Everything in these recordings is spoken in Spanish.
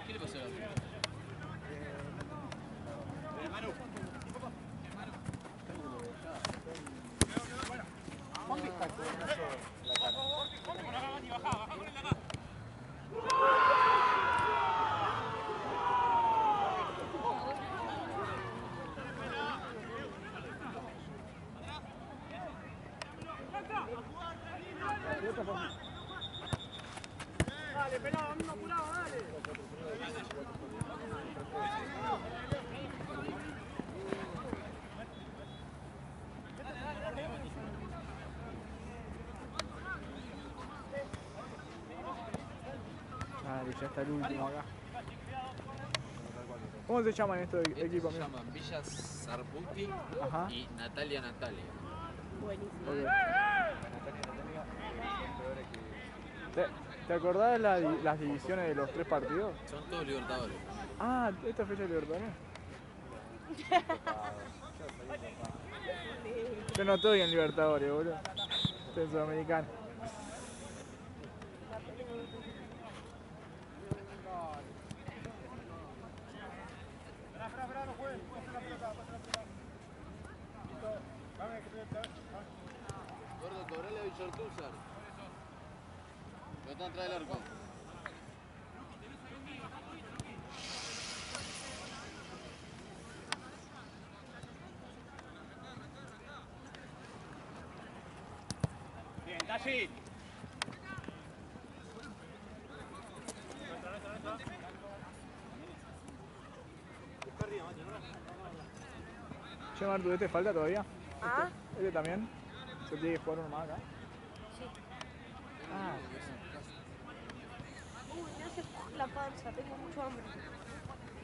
¿Qué le pasó a la primera? Juan que está con la cara. Dale, pelado, mismo apurado, dale. Dale, ya está el último acá. ¿Cómo se llaman estos equipos? Se llaman Villa Sarputi Ajá. y Natalia. Buenísimo. ¿Te acordás las divisiones de los 3 partidos? Son todos libertadores. Ah, ¿esta fecha de Libertadores? Yo no estoy en Libertadores, boludo. Estoy en Sudamericano. Esperá, no juegues, pasa la pelota, pasa la pelota. Listo, dame que te Gordo, cobrale a Villartúzar. Lo están atrás del arco. Bien, Dashi. Che, Martu, ¿este falta todavía? ¿Ah? ¿Este también? ¿Se tiene que jugar uno más acá? Sí. Ah, Uy, me hace la panza, tengo mucho hambre.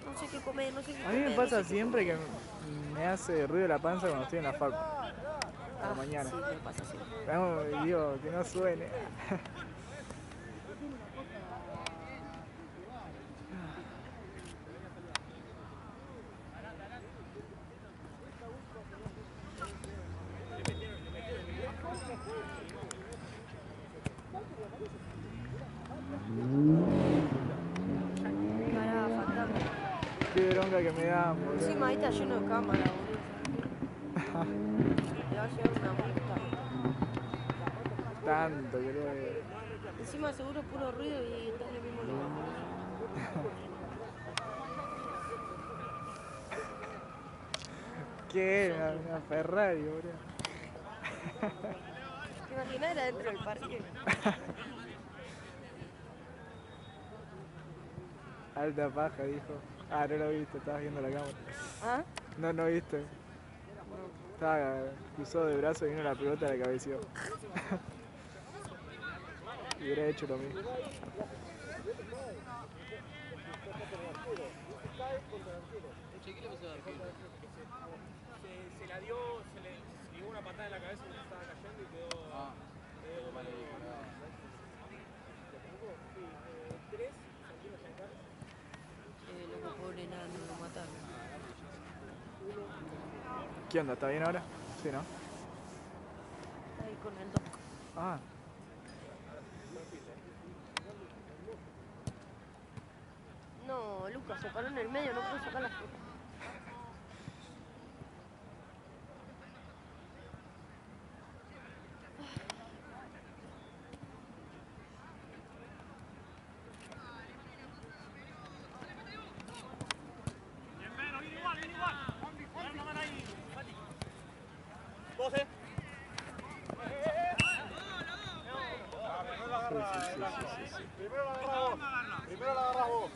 No sé qué comer, no sé qué a comer. mí me no pasa sé qué siempre comer. que me hace ruido la panza cuando estoy en la facu. A la mañana. Sí, me pasa siempre. No, digo, que no suene. Pará, fantasma. Qué bronca que me da, boludo. Encima ahí está lleno de cámara, boludo. Le va a llevar una multa. Tanto que lo veo. Encima seguro puro ruido y está en el mismo lugar. ¿Qué es? Una Ferrari, boludo. ¿Te imaginas era dentro del parque? Alta paja, dijo. Ah, no lo viste, estabas viendo la cámara. ¿Ah? No viste. Estaba cruzado de brazos y vino la pelota y la cabeció. Y hubiera hecho lo mismo. Che, ¿qué le pasó al arquero? Se la dio, se le dio una patada en la cabeza cuando estaba cayendo y quedó. Quedó mal ahí. Sí, 3 Santiago Giancarlo. Loco, pobre nano, lo mataron. ¿Qué onda? ¿Está bien ahora? Sí, ¿no? Está ahí con el doc. Ah. No, Lucas se paró en el medio, no pudo sacar la foto. Primero la agarrás vos. Primero la agarrás vos.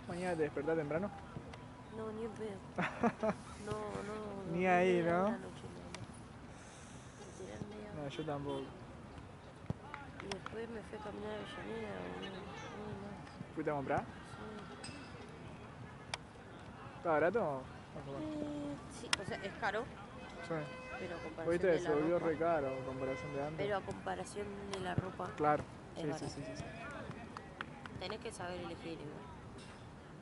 Mañana te despertás temprano. No, ni en pedo. No, no. Ni ahí, media hora ¿no? a la noche, nada más. Literal, media hora. No, yo tampoco. Y después me fui a caminar a Avellaneda, boludo. Muy más. ¿Fuiste a comprar? Sí. ¿Está barato? Más o menos. Sí, o sea, es caro, Sí. pero a comparación Viste de que se la volvió ropa. re caro en comparación de antes. Pero a comparación de la ropa, Claro. es Sí, barato. sí, sí, sí, sí. Tenés que saber elegir igual.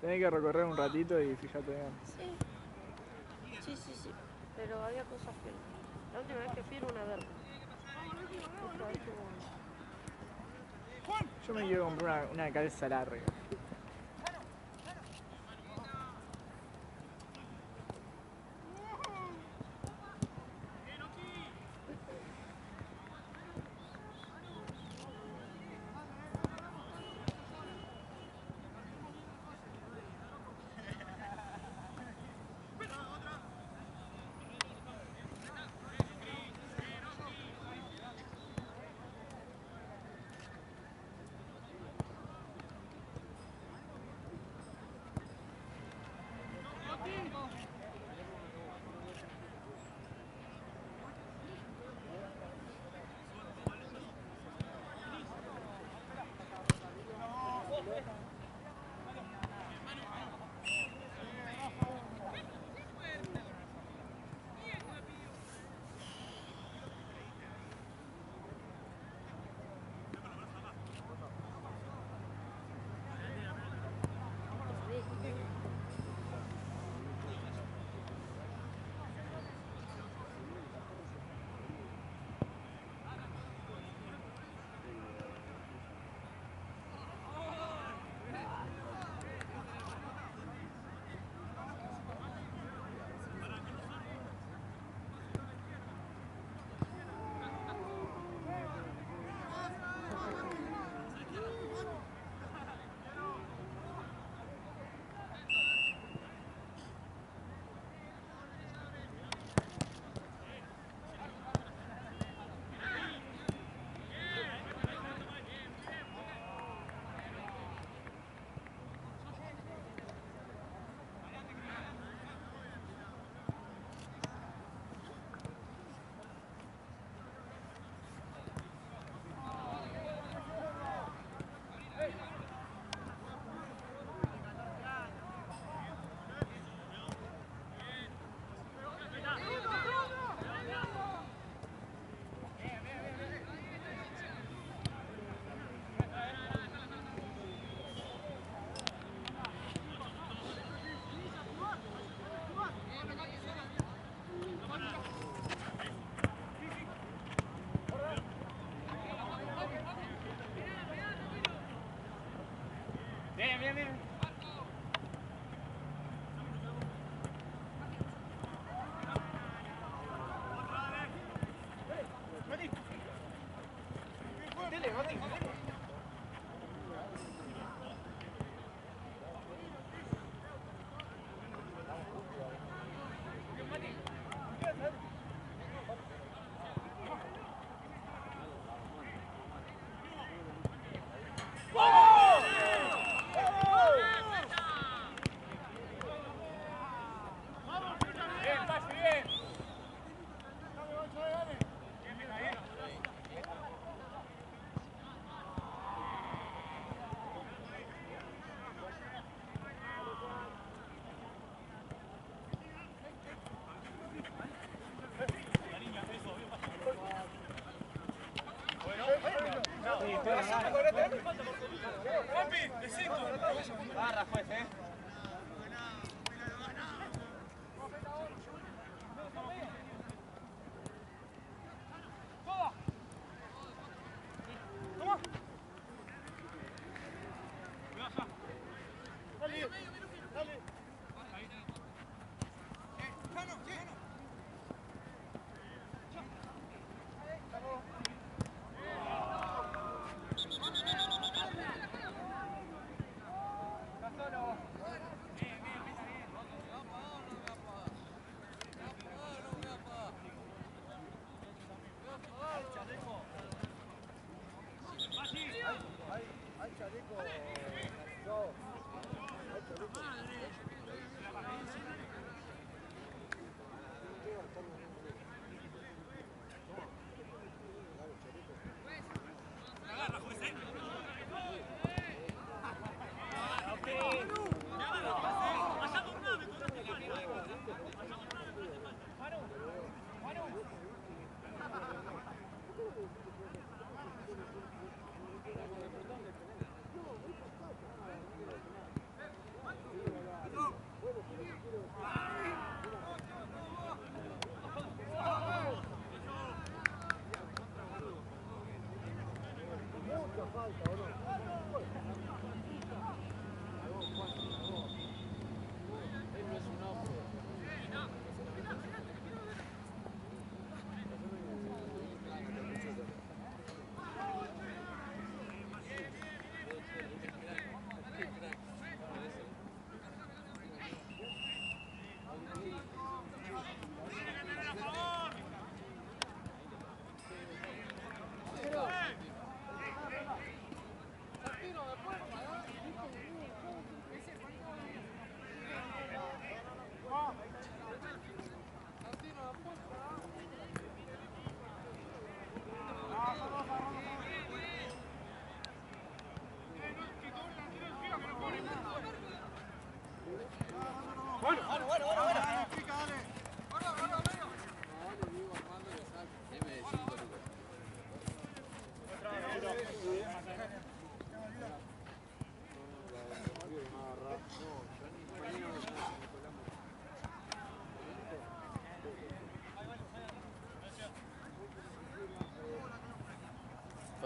Tenés que recorrer un ratito y fíjate bien. Sí. Sí. Pero había cosas que no. La última vez que fui era una verga. Esta vez estuvo bueno. Yo me quiero comprar una calza larga.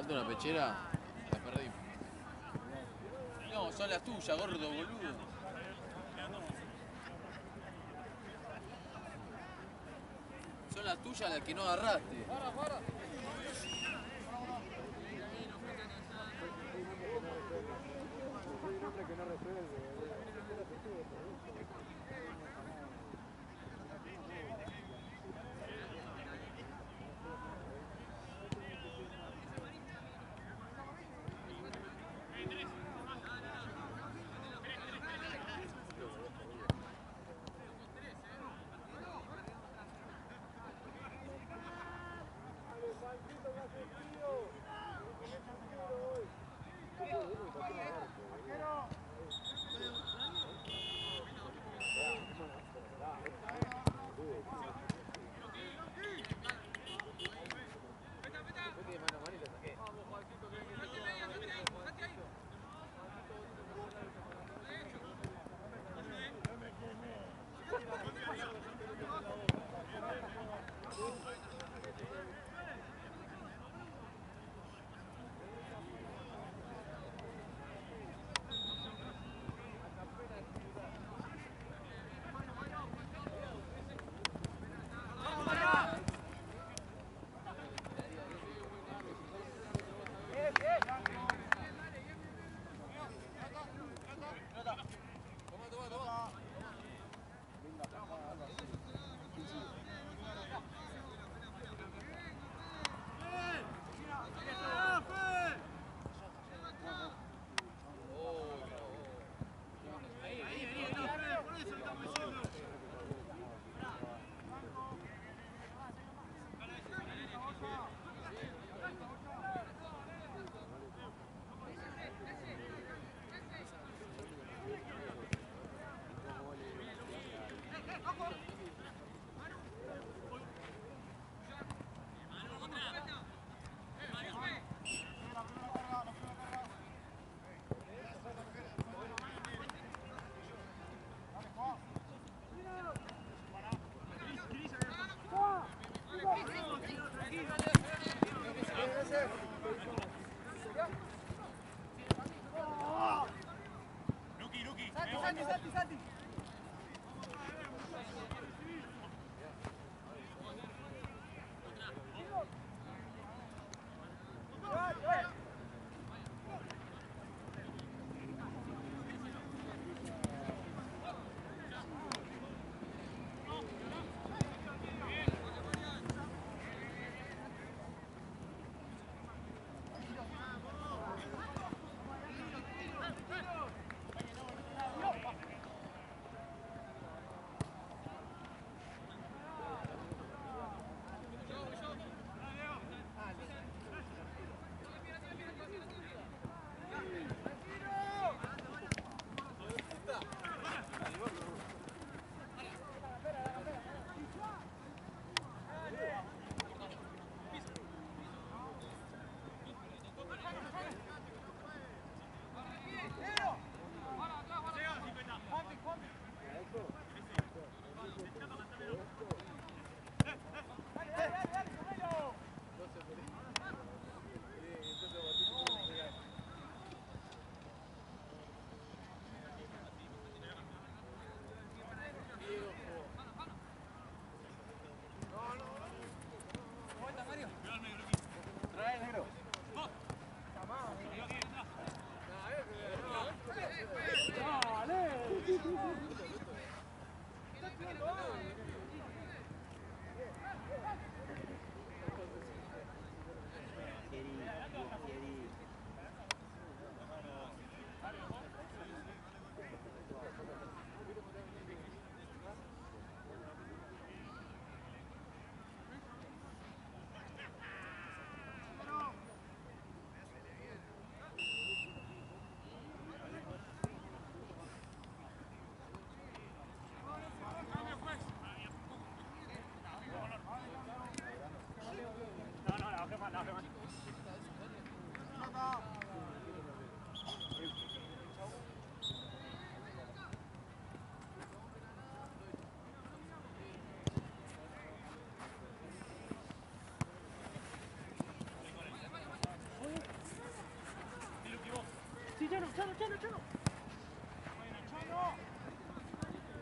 ¿Falta una pechera? La perdimos. No, son las tuyas, gordo, boludo. Son las tuyas las que no agarraste.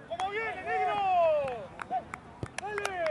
¡Cómo viene, negro! ¡Dale!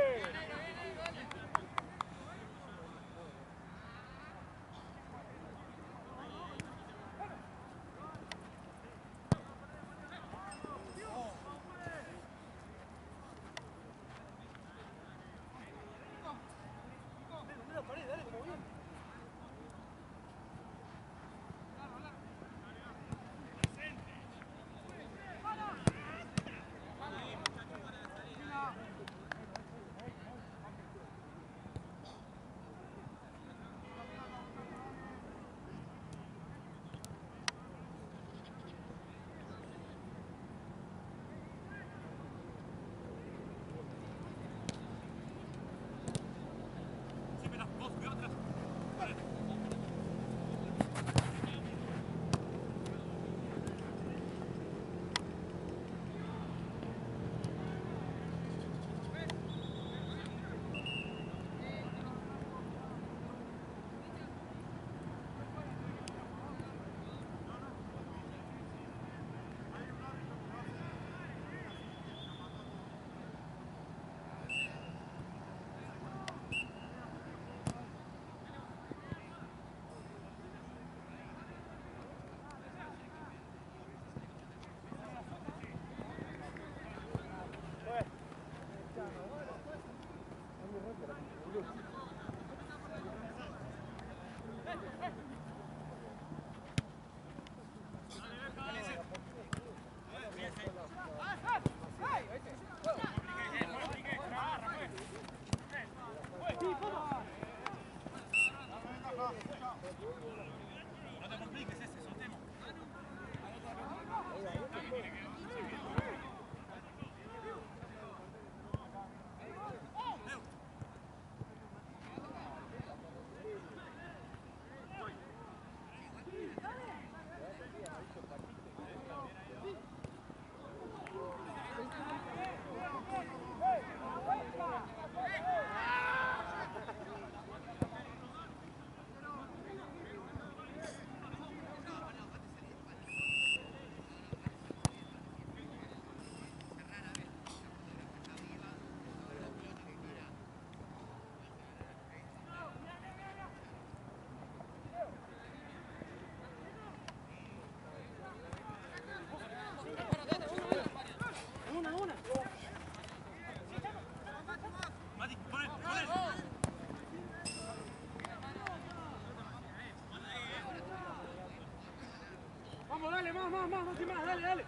Más, y más, dale, dale.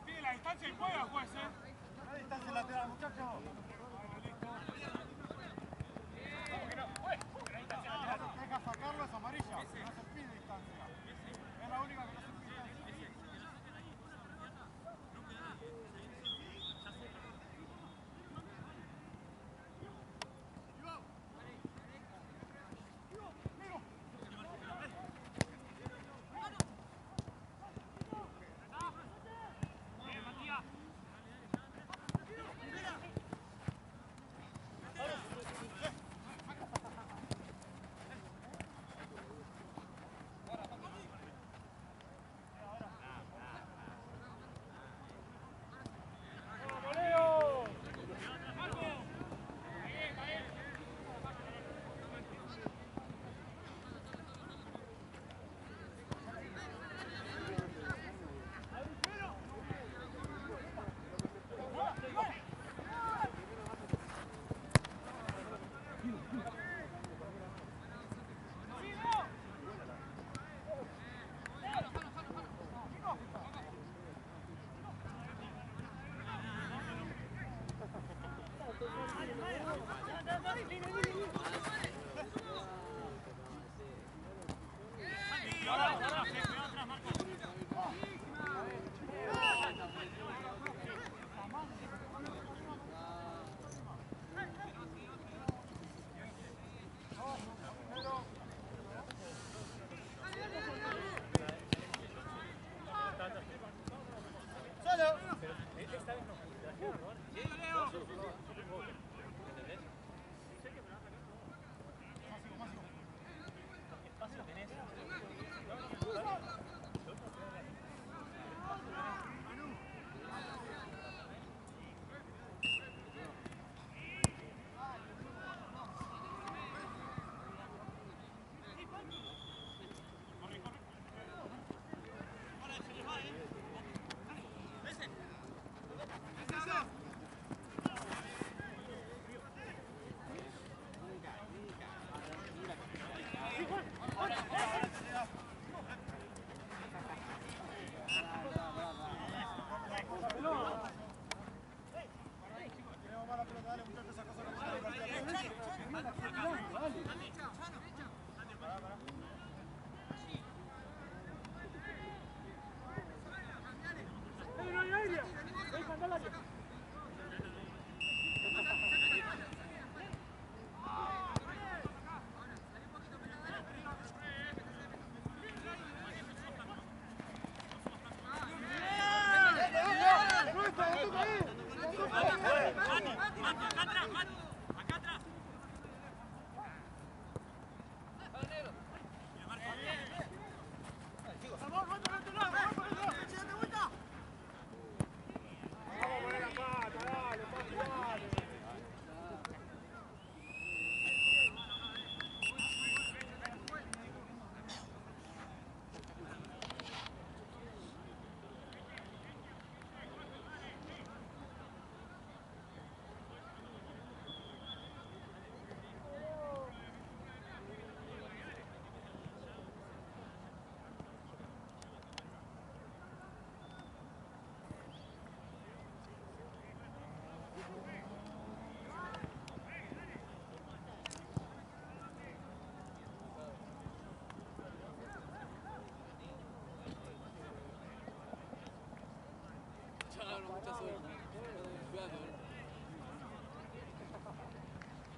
Pide la distancia y juega, juez, La distancia lateral, muchachos. ¿Cómo que no?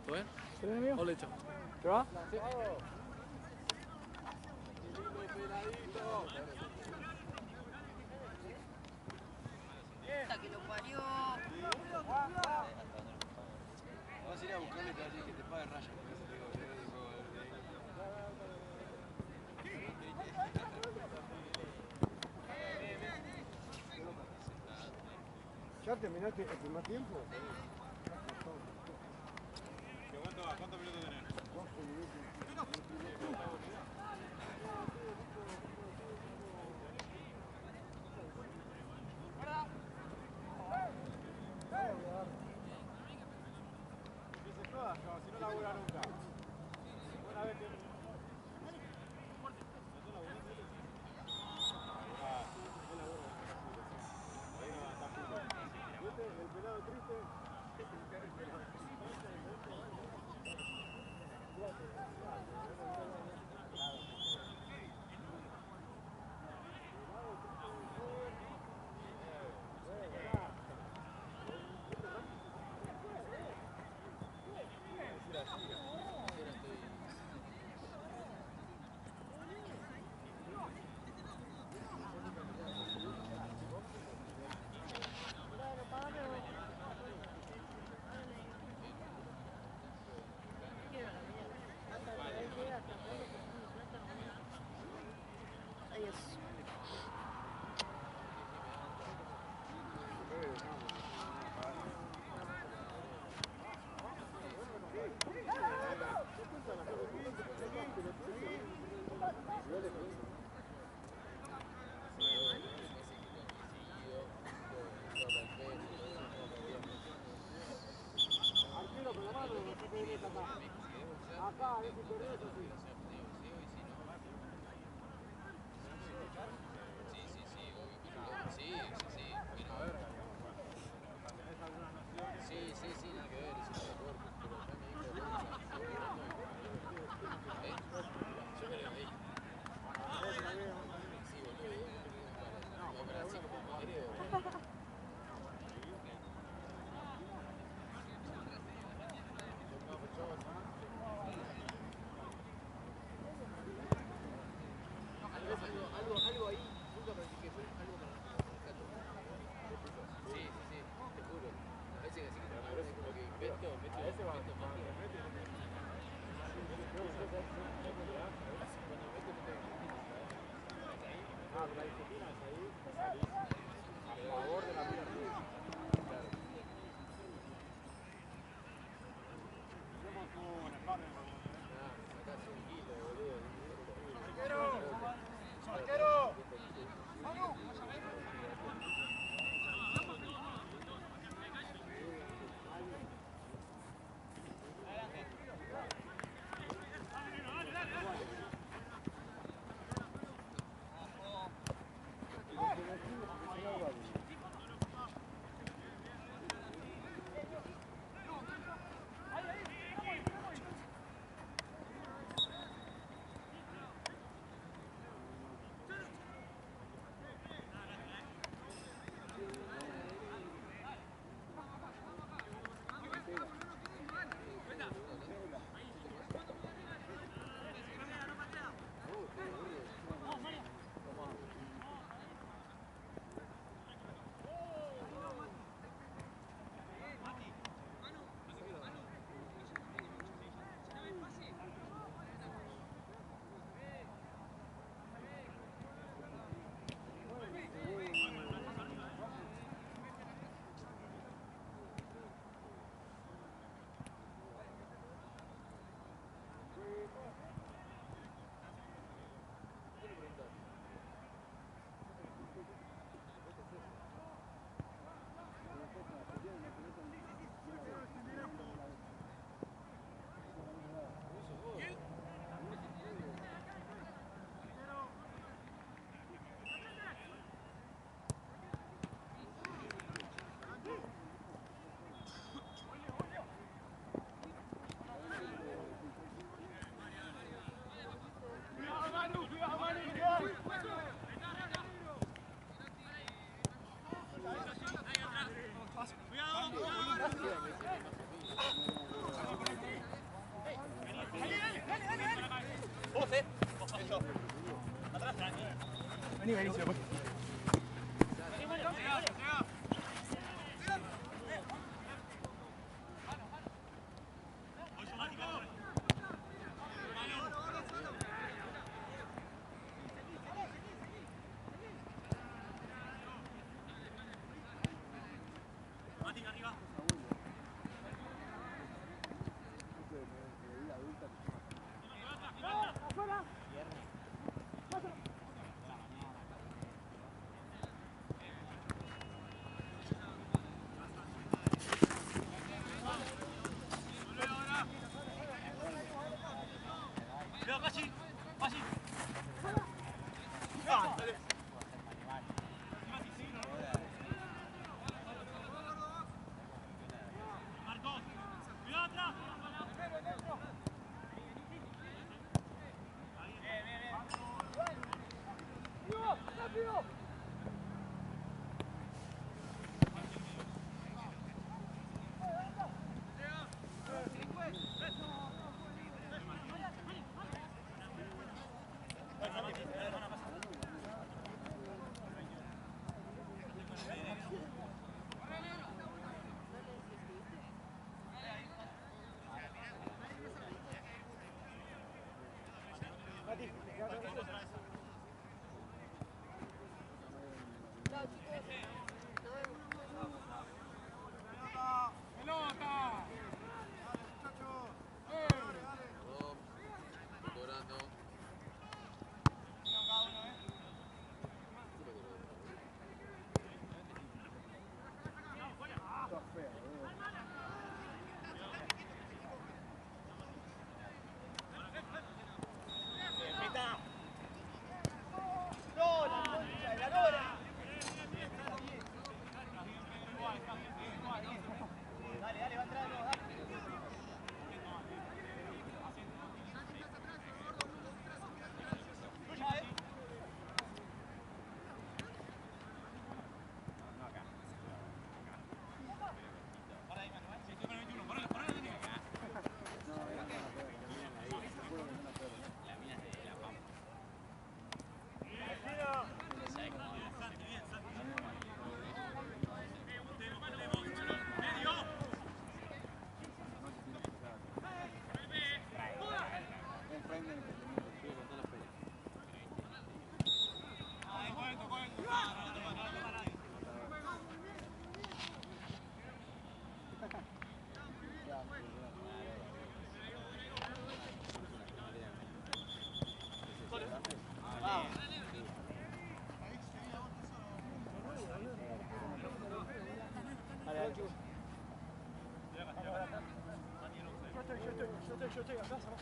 ¿Todo bien? ¿Se viene, amigo? Hola, hecho. ¿Te va? Puta que lo parió. Vas a ir a buscarle y te vas a decir que te pague raya. ¿Ya terminaste el primer tiempo? ¿Cuántos minutos tenés? 12 minutos. Empiece todas, si no labura nunca. Una vez que... El pelado triste. Adiós. Arquero con la mano, no sé qué viene acá. Acá, a ver si corres así. Sí, nada que ver, eso no me acuerdo, pero ya me dijo que yo creo ahí. Sí, boludo, no, pero así como creo. Algo ahí, nunca me que fue algo para el gato. Sí, te juro. A veces que sí, Ni Benicio.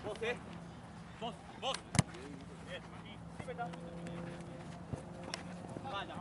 Vos, Vos, vos. Bien. Vaya,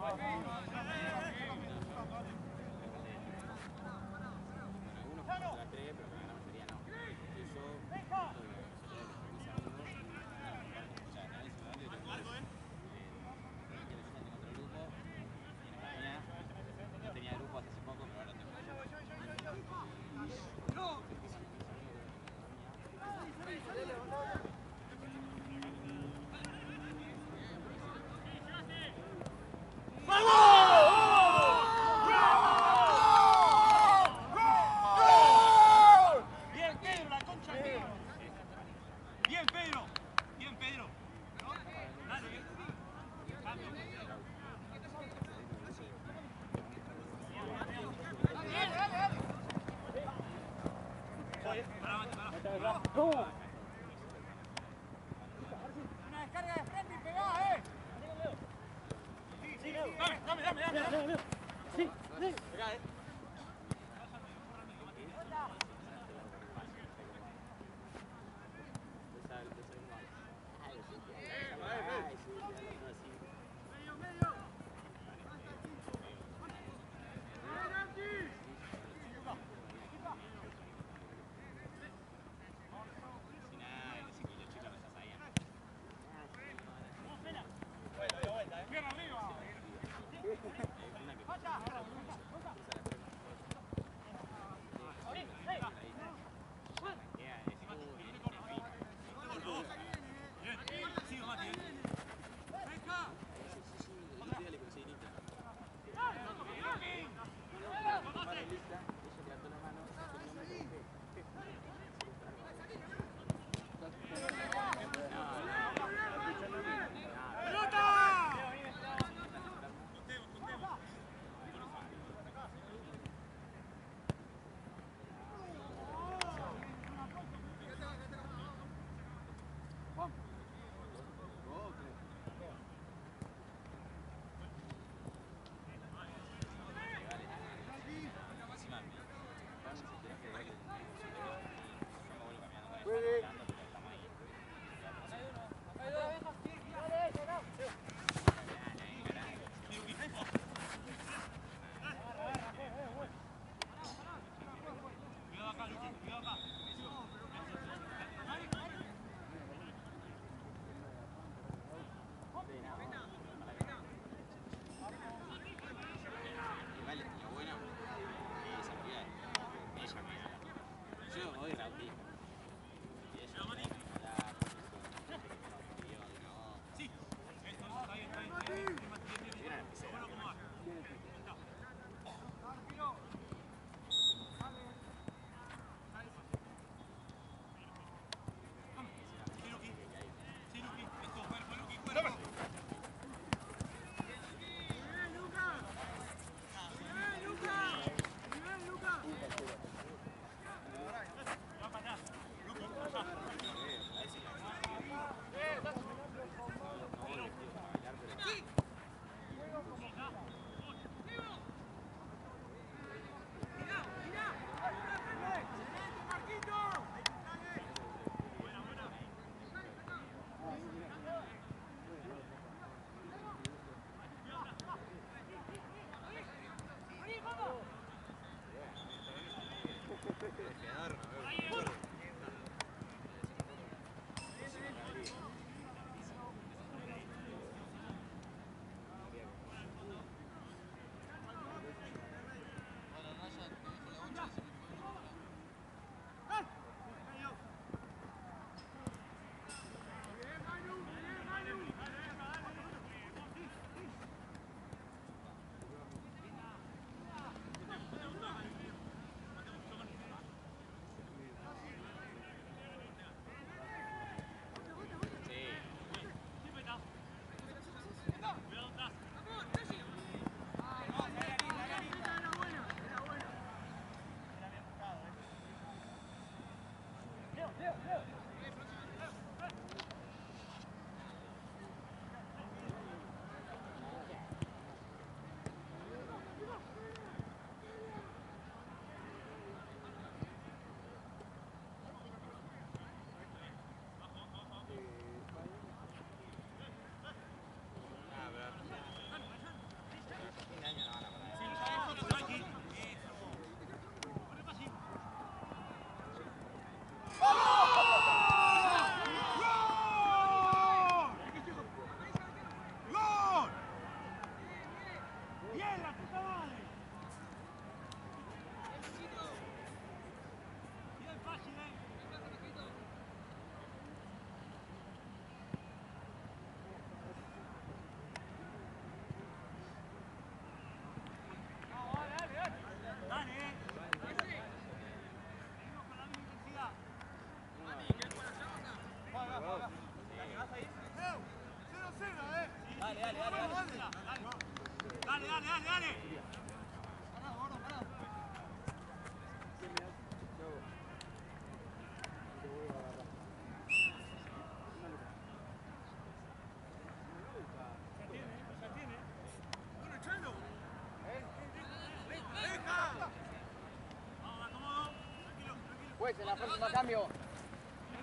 Pues en la próxima cambio.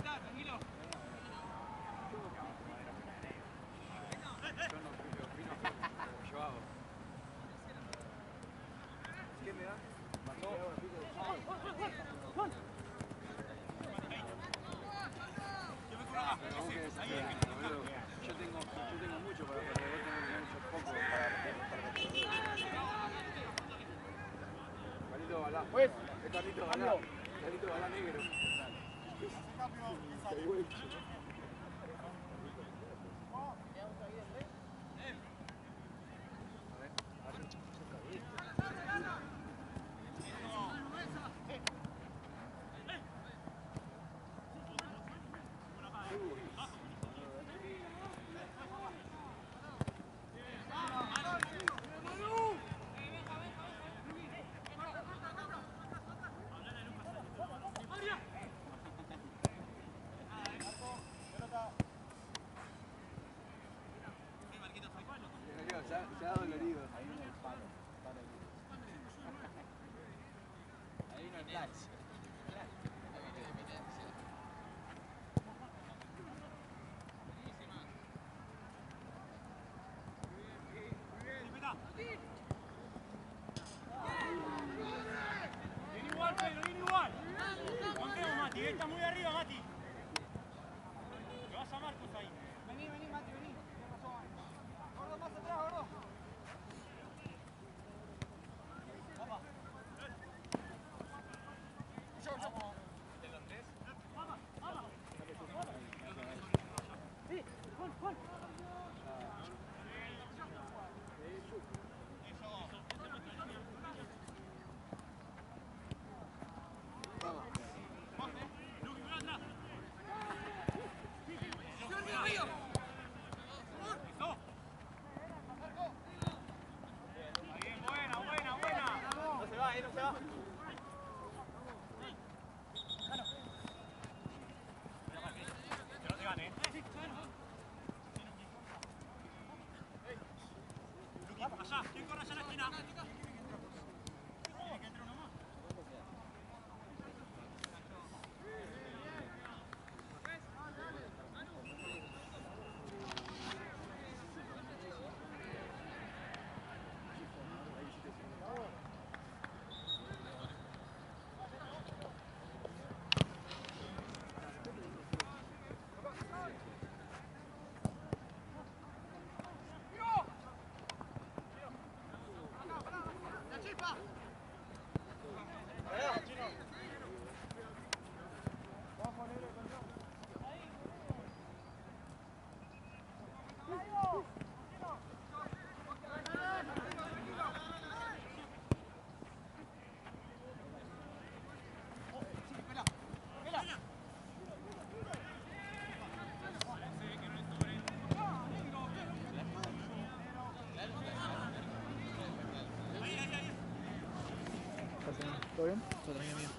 Tranquilo. ¿Qué me da? Yo tengo mucho para perder, vos tenés mucho poco para perder. Carlito Balá. Pues, es Carlito Balá. Carlito Balá negro. Viene igual, Pedro, viene igual. Contemos, Mati, está muy arriba, Mati. Le vas a Marcos ahí. Vení, Mati, vení. Gordo, más atrás, gordo. ¿Quién corre allá en la esquina? ¿Todo bien? Todo bien, bien.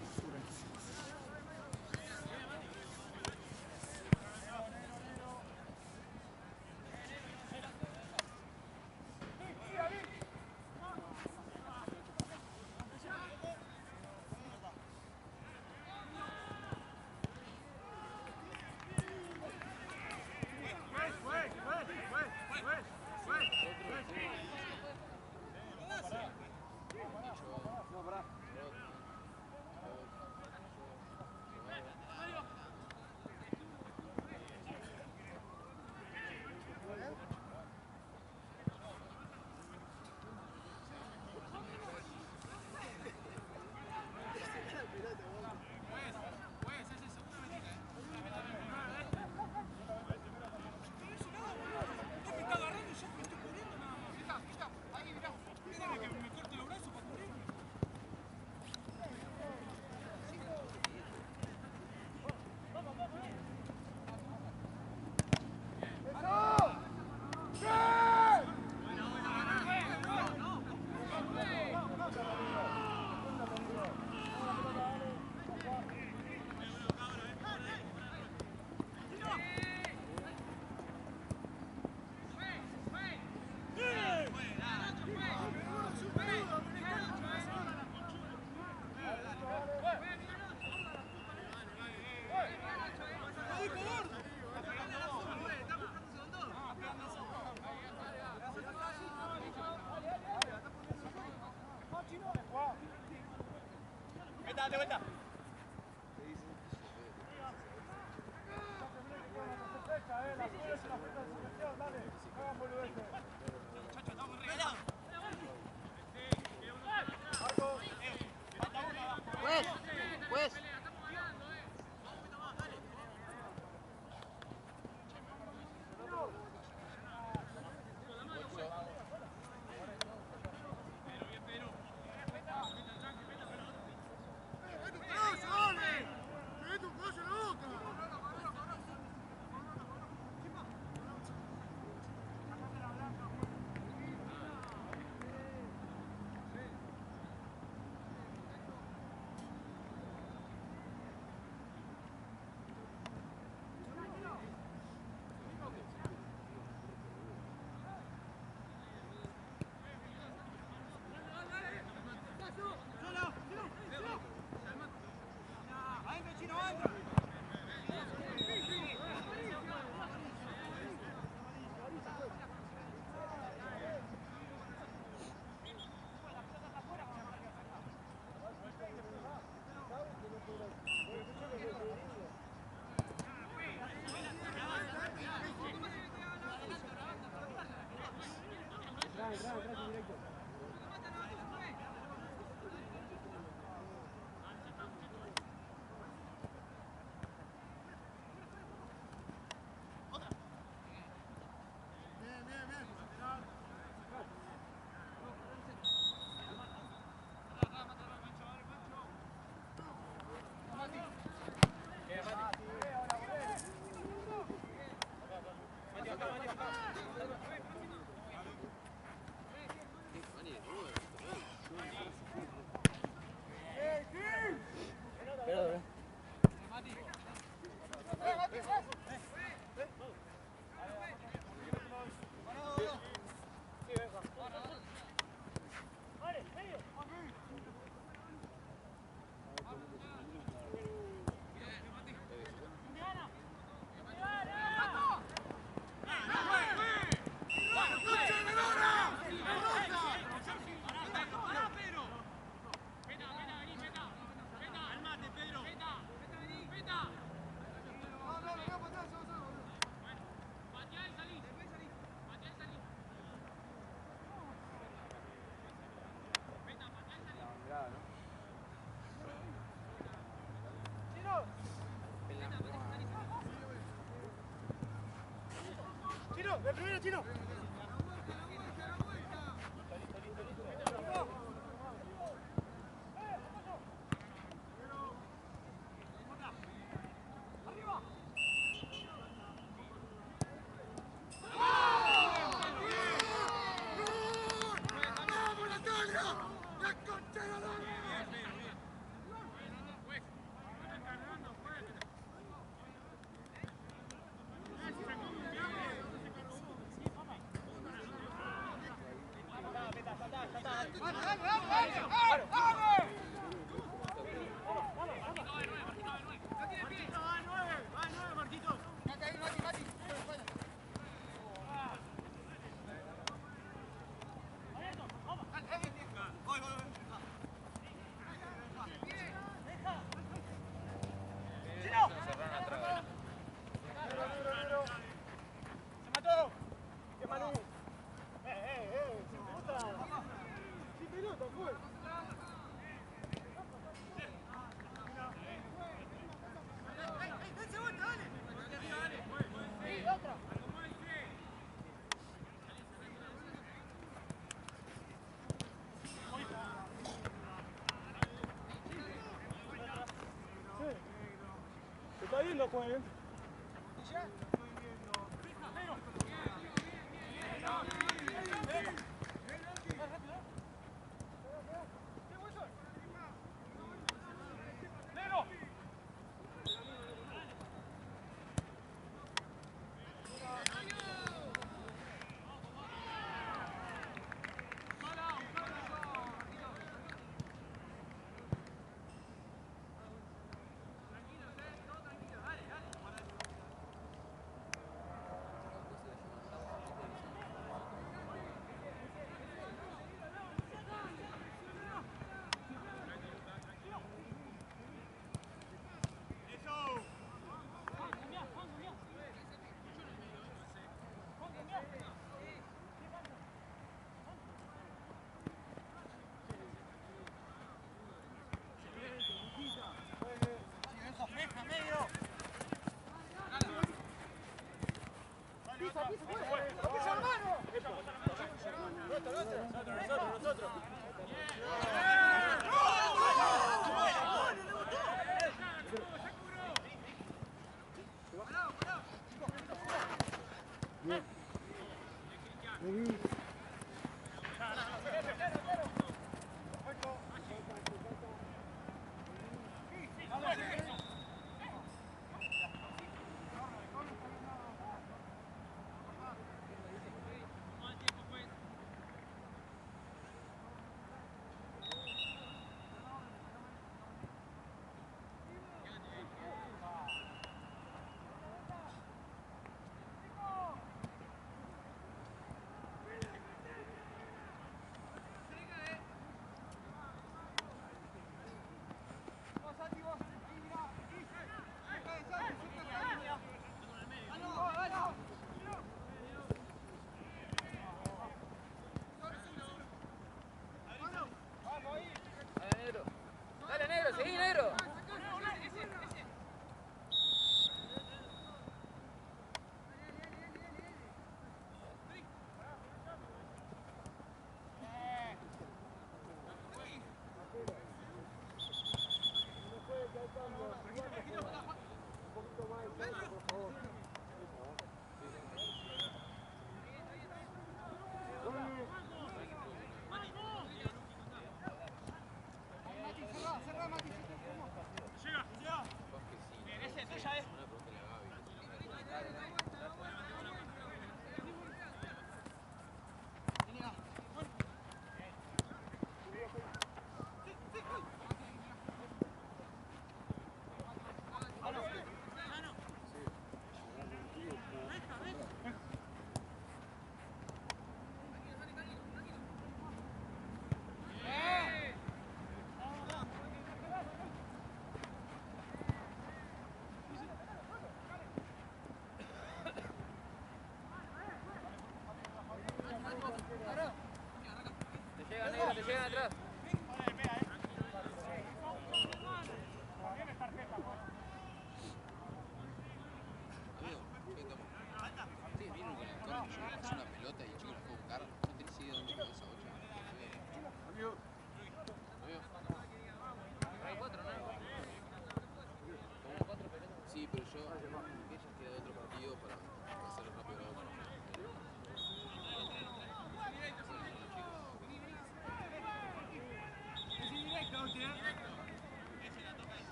Date vuelta. Pues. de primero, Chino. Se está yendo, pues.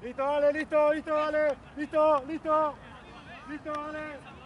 Listo, vale, listo, listo, vale. Listo, listo. Listo, vale.